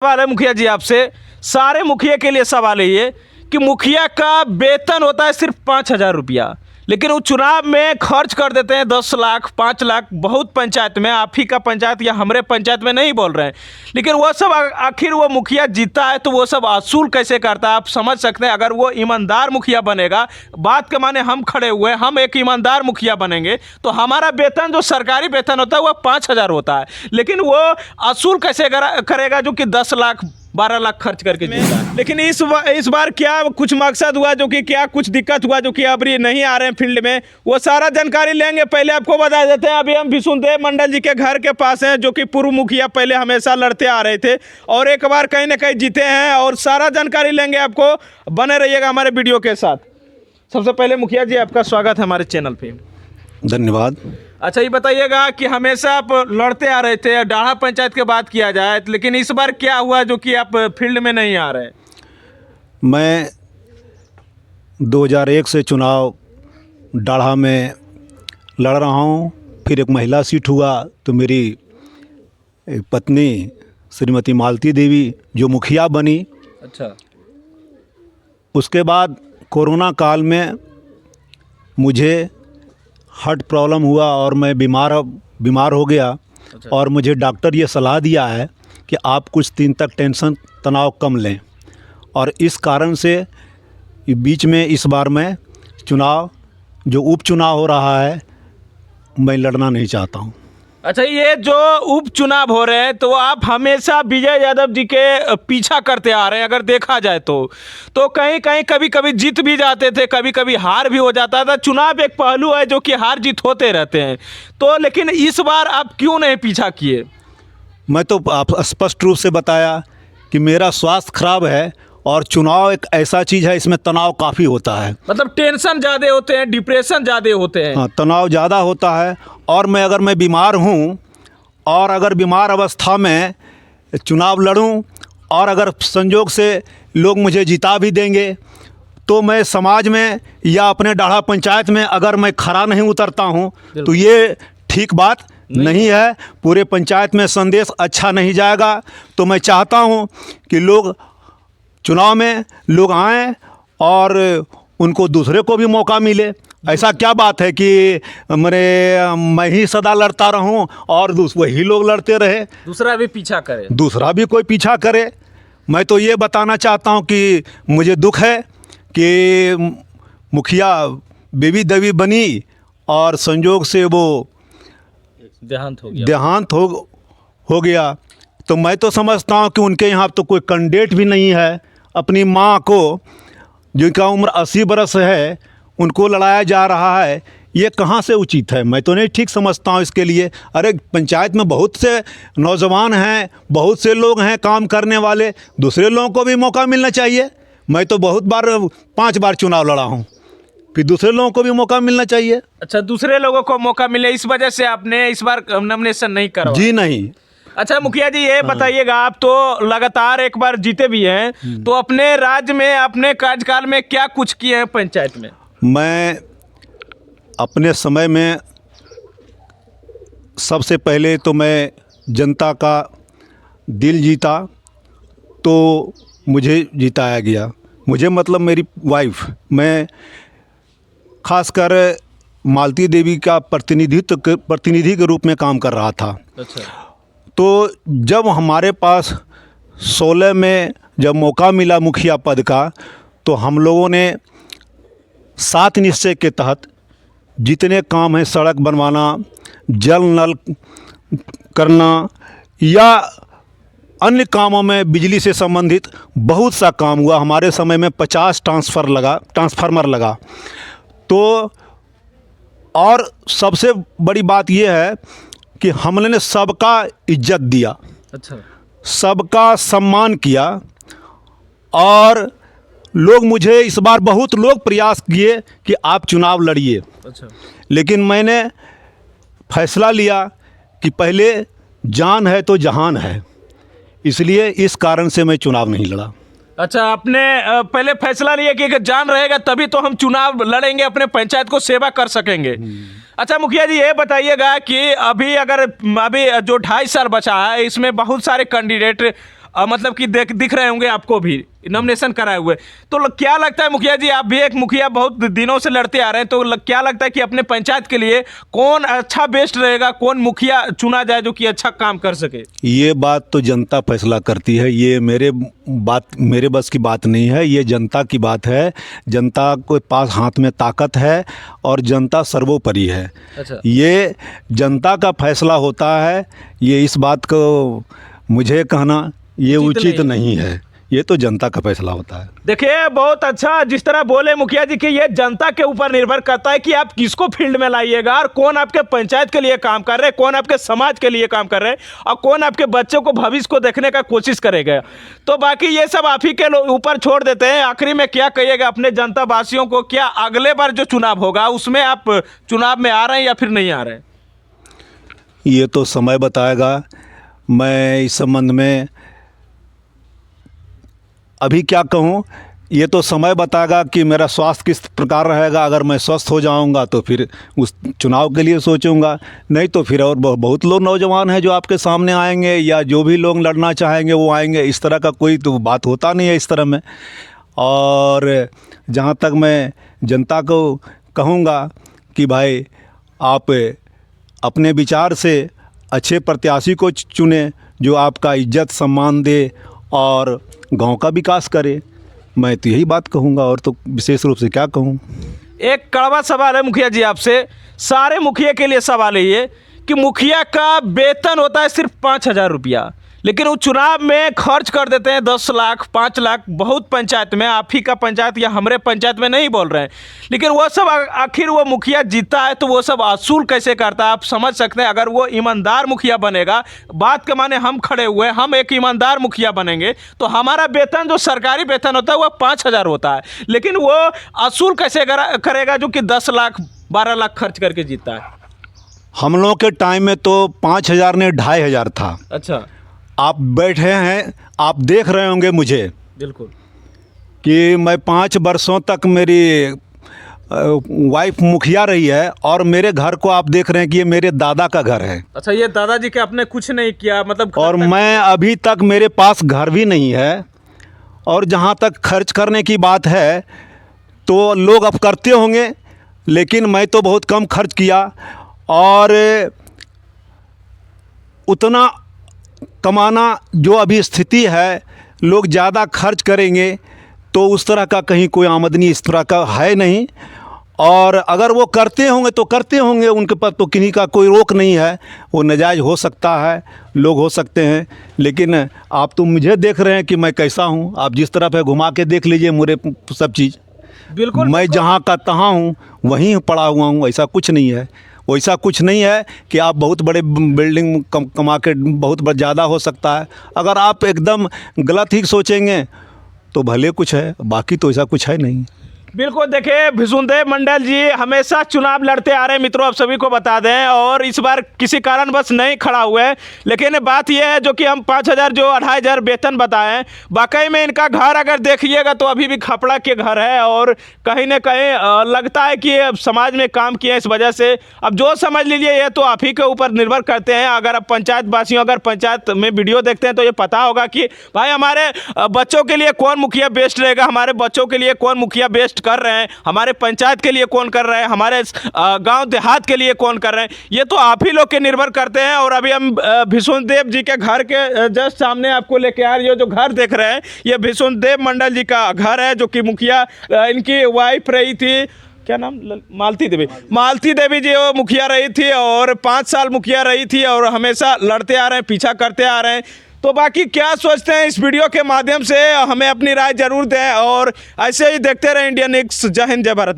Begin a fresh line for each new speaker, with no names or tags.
सवाल है मुखिया जी आपसे, सारे मुखिया के लिए सवाल है ये कि मुखिया का वेतन होता है सिर्फ 5,000 रुपया, लेकिन वो चुनाव में खर्च कर देते हैं 10 लाख 5 लाख। बहुत पंचायत में, आप ही का पंचायत या हमारे पंचायत में नहीं बोल रहे हैं, लेकिन वो सब आखिर वो मुखिया जीता है तो वो सब असूल कैसे करता है? आप समझ सकते हैं, अगर वो ईमानदार मुखिया बनेगा, बात के माने हम खड़े हुए, हम एक ईमानदार मुखिया बनेंगे तो हमारा वेतन जो सरकारी वेतन होता है वो 5,000 होता है, लेकिन वो असूल कैसे करेगा जो कि 10 लाख 12 लाख खर्च करके जीता है। लेकिन इस बार क्या कुछ मकसद हुआ, जो कि क्या कुछ दिक्कत हुआ जो कि अब ये नहीं आ रहे हैं फील्ड में, वो सारा जानकारी लेंगे। पहले आपको बता देते हैं, अभी हम विष्णुदेव मंडल जी के घर के पास हैं, जो कि पूर्व मुखिया पहले हमेशा लड़ते आ रहे थे और एक बार कहीं ना कहीं जीते हैं, और सारा जानकारी लेंगे। आपको बने रहिएगा हमारे वीडियो के साथ। सबसे पहले मुखिया जी आपका स्वागत है हमारे चैनल पे।
धन्यवाद।
अच्छा, ये बताइएगा कि हमेशा आप लड़ते आ रहे थे, डाढ़ा पंचायत की बात किया जाए, लेकिन इस बार क्या हुआ जो कि आप फील्ड में नहीं आ रहे?
मैं 2001 से चुनाव डाढ़ा में लड़ रहा हूँ। फिर एक महिला सीट हुआ तो मेरी पत्नी श्रीमती मालती देवी जो मुखिया बनी।
अच्छा।
उसके बाद कोरोना काल में मुझे हार्ट प्रॉब्लम हुआ और मैं बीमार हो गया।
अच्छा।
और मुझे डॉक्टर ये सलाह दिया है कि आप कुछ दिन तक टेंशन तनाव कम लें, और इस कारण से बीच में इस बार मैं चुनाव जो उपचुनाव हो रहा है मैं लड़ना नहीं चाहता हूँ।
अच्छा, ये जो उपचुनाव हो रहे हैं तो आप हमेशा विजय यादव जी के पीछा करते आ रहे हैं। अगर देखा जाए तो कहीं कहीं कभी कभी जीत भी जाते थे, कभी कभी हार भी हो जाता था। चुनाव एक पहलू है जो कि हार जीत होते रहते हैं, तो लेकिन इस बार आप क्यों नहीं पीछा किए?
मैं तो आप स्पष्ट रूप से बताया कि मेरा स्वास्थ्य खराब है, और चुनाव एक ऐसा चीज़ है इसमें तनाव काफ़ी होता है।
मतलब टेंशन ज़्यादा होते हैं, डिप्रेशन ज़्यादा होते हैं।
हाँ, तनाव ज़्यादा होता है। और अगर मैं बीमार हूँ और अगर बीमार अवस्था में चुनाव लड़ूँ और अगर संजोग से लोग मुझे जिता भी देंगे तो मैं समाज में या अपने डाढ़ा पंचायत में अगर मैं खरा नहीं उतरता हूँ तो ये ठीक बात नहीं है। पूरे पंचायत में संदेश अच्छा नहीं जाएगा। तो मैं चाहता हूँ कि लोग चुनाव में लोग आएँ और उनको दूसरे को भी मौका मिले। ऐसा क्या बात है कि मैं ही सदा लड़ता रहूं और वही लोग लड़ते रहे,
दूसरा भी पीछा करे,
दूसरा भी कोई पीछा करे। मैं तो ये बताना चाहता हूं कि मुझे दुख है कि मुखिया बेबी देवी बनी और संजोग से वो देहांत हो गया। तो मैं तो समझता हूं कि उनके यहाँ तो कोई कैंडिडेट भी नहीं है। अपनी माँ को जिनका उम्र 80 बरस है उनको लड़ाया जा रहा है, ये कहाँ से उचित है? मैं तो नहीं ठीक समझता हूँ इसके लिए। अरे पंचायत में बहुत से नौजवान हैं, बहुत से लोग हैं काम करने वाले, दूसरे लोगों को भी मौका मिलना चाहिए। मैं तो बहुत बार 5 बार चुनाव लड़ा हूँ, फिर दूसरे लोगों को भी मौका मिलना चाहिए।
अच्छा, दूसरे लोगों को मौका मिले, इस वजह से आपने इस बार नॉमिनेशन नहीं करा?
जी नहीं।
अच्छा मुखिया जी, ये बताइएगा, आप तो लगातार एक बार जीते भी हैं, तो अपने राज्य में अपने कार्यकाल में क्या कुछ किए हैं पंचायत में?
मैं अपने समय में सबसे पहले तो मैं जनता का दिल जीता, तो मुझे जिताया गया। मुझे मतलब मेरी वाइफ, मैं खासकर मालती देवी का प्रतिनिधि के रूप में काम कर रहा था।
अच्छा।
तो जब हमारे पास 16 में जब मौका मिला मुखिया पद का, तो हम लोगों ने 7 निश्चय के तहत जितने काम हैं, सड़क बनवाना, जल नल करना या अन्य कामों में बिजली से संबंधित बहुत सा काम हुआ। हमारे समय में 50 ट्रांसफार्मर लगा। तो और सबसे बड़ी बात यह है कि हमने सबका इज्जत दिया।
अच्छा।
सबका सम्मान किया, और लोग मुझे इस बार बहुत लोग प्रयास किए कि आप चुनाव लड़िए।
अच्छा।
लेकिन मैंने फैसला लिया कि पहले जान है तो जहान है, इसलिए इस कारण से मैं चुनाव नहीं लड़ा।
अच्छा, आपने पहले फैसला लिया कि अगर जान रहेगा तभी तो हम चुनाव लड़ेंगे, अपने पंचायत को सेवा कर सकेंगे। अच्छा मुखिया जी, ये बताइएगा कि अभी जो 2.5 साल बचा है, इसमें बहुत सारे कैंडिडेट मतलब कि दिख रहे होंगे आपको भी नॉमिनेशन कराए हुए। तो क्या लगता है मुखिया जी, आप भी एक मुखिया बहुत दिनों से लड़ते आ रहे हैं, तो क्या लगता है कि अपने पंचायत के लिए कौन अच्छा बेस्ट रहेगा, कौन मुखिया चुना जाए जो कि अच्छा काम कर सके?
ये बात तो जनता फैसला करती है, ये मेरे बस की बात नहीं है, ये जनता की बात है। जनता के पास हाथ में ताकत है और जनता सर्वोपरि है।
अच्छा।
ये जनता का फैसला होता है, ये इस बात को मुझे कहना ये उचित नहीं है, ये तो जनता का फैसला होता है।
देखिए बहुत अच्छा जिस तरह बोले मुखिया जी कि ये जनता के ऊपर निर्भर करता है कि आप किसको फील्ड में लाइएगा और कौन आपके पंचायत के लिए काम कर रहे हैं, कौन आपके समाज के लिए काम कर रहे हैं और कौन आपके बच्चों को भविष्य को देखने का कोशिश करेगा। तो बाकी ये सब आप ही के ऊपर छोड़ देते हैं। आखिरी में क्या कहिएगा अपने जनता वासियों को, क्या अगले बार जो चुनाव होगा उसमें आप चुनाव में आ रहे हैं या फिर नहीं आ रहे हैं?
ये तो समय बताएगा। मैं इस संबंध में अभी क्या कहूँ, ये तो समय बताएगा कि मेरा स्वास्थ्य किस प्रकार रहेगा। अगर मैं स्वस्थ हो जाऊंगा तो फिर उस चुनाव के लिए सोचूंगा, नहीं तो फिर और बहुत लोग नौजवान हैं जो आपके सामने आएंगे या जो भी लोग लड़ना चाहेंगे वो आएंगे। इस तरह का कोई तो बात होता नहीं है इस तरह में। और जहाँ तक मैं जनता को कहूँगा कि भाई आप अपने विचार से अच्छे प्रत्याशी को चुने जो आपका इज्जत सम्मान दे और गांव का विकास करे। मैं तो यही बात कहूँगा, और तो विशेष रूप से क्या कहूँ।
एक कड़वा सवाल है मुखिया जी आपसे, सारे मुखिया के लिए सवाल है ये कि मुखिया का वेतन होता है सिर्फ 5,000 रुपया, लेकिन वो चुनाव में खर्च कर देते हैं 10 लाख 5 लाख। बहुत पंचायत में, आप ही का पंचायत या हमारे पंचायत में नहीं बोल रहे हैं, लेकिन वो सब आखिर वो मुखिया जीता है तो वो सब असूल कैसे करता है? आप समझ सकते हैं अगर वो ईमानदार मुखिया बनेगा, बात के माने हम खड़े हुए, हम एक ईमानदार मुखिया बनेंगे तो हमारा वेतन जो सरकारी वेतन होता है वो 5,000 होता है, लेकिन वो असूल कैसे करेगा जो कि 10 लाख 12 लाख खर्च करके जीता है?
हम लोगों के टाइम में तो 5,000 नहीं 2,500 था।
अच्छा।
आप बैठे हैं, आप देख रहे होंगे मुझे
बिल्कुल
कि मैं 5 वर्षों तक मेरी वाइफ मुखिया रही है और मेरे घर को आप देख रहे हैं कि ये मेरे दादा का घर है।
अच्छा, ये दादाजी के आपने कुछ नहीं किया मतलब?
और मैं अभी तक मेरे पास घर भी नहीं है। और जहाँ तक खर्च करने की बात है तो लोग अब करते होंगे, लेकिन मैं तो बहुत कम खर्च किया। और उतना कमाना जो अभी स्थिति है, लोग ज़्यादा खर्च करेंगे तो उस तरह का कहीं कोई आमदनी इस तरह का है नहीं। और अगर वो करते होंगे तो करते होंगे, उनके पास तो किन्हीं का कोई रोक नहीं है। वो नाजायज़ हो सकता है, लोग हो सकते हैं, लेकिन आप तो मुझे देख रहे हैं कि मैं कैसा हूँ। आप जिस तरफ है घुमा के देख लीजिए मेरे सब चीज़।
बिल्कुल
मैं जहाँ का तहाँ हूँ, वहीं पड़ा हुआ हूँ। ऐसा कुछ नहीं है, वैसा कुछ नहीं है कि आप बहुत बड़े बिल्डिंग कमा के बहुत ज़्यादा हो सकता है। अगर आप एकदम गलत ही सोचेंगे तो भले कुछ है, बाकी तो ऐसा कुछ है नहीं।
बिल्कुल। देखिए भिशुनदेव मंडल जी हमेशा चुनाव लड़ते आ रहे हैं मित्रों, आप सभी को बता दें, और इस बार किसी कारण बस नहीं खड़ा हुए हैं। लेकिन बात यह है जो कि हम 5,000 जो 2,500 वेतन बताएं, वाकई में इनका घर अगर देखिएगा तो अभी भी खपड़ा के घर है और कहीं ना कहीं लगता है कि समाज में काम किए इस वजह से। अब जो समझ लीजिए ये तो आप ही के ऊपर निर्भर करते हैं। अगर आप पंचायत वासियों अगर पंचायत में वीडियो देखते हैं तो ये पता होगा कि भाई हमारे बच्चों के लिए कौन मुखिया बेस्ट रहेगा, हमारे बच्चों के लिए कौन मुखिया बेस्ट कर रहे हैं, हमारे पंचायत के लिए कौन कर रहे हैं, हमारे गांव देहात के लिए कौन कर रहे हैं, ये तो आप ही लोग के निर्भर करते हैं। और अभी हम भिशुनदेव जी के घर के जस्ट सामने आपको लेके आ रही हो, जो घर देख रहे हैं ये भिशुनदेव मंडल जी का घर है, जो कि मुखिया इनकी वाइफ रही थी, क्या नाम, मालती देवी जी वो मुखिया रही थी और 5 साल मुखिया रही थी और हमेशा लड़ते आ रहे हैं, पीछा करते आ रहे हैं। तो बाकी क्या सोचते हैं इस वीडियो के माध्यम से हमें अपनी राय जरूर दें और ऐसे ही देखते रहें इंडियन एक्स। जय हिंद, जय भारत।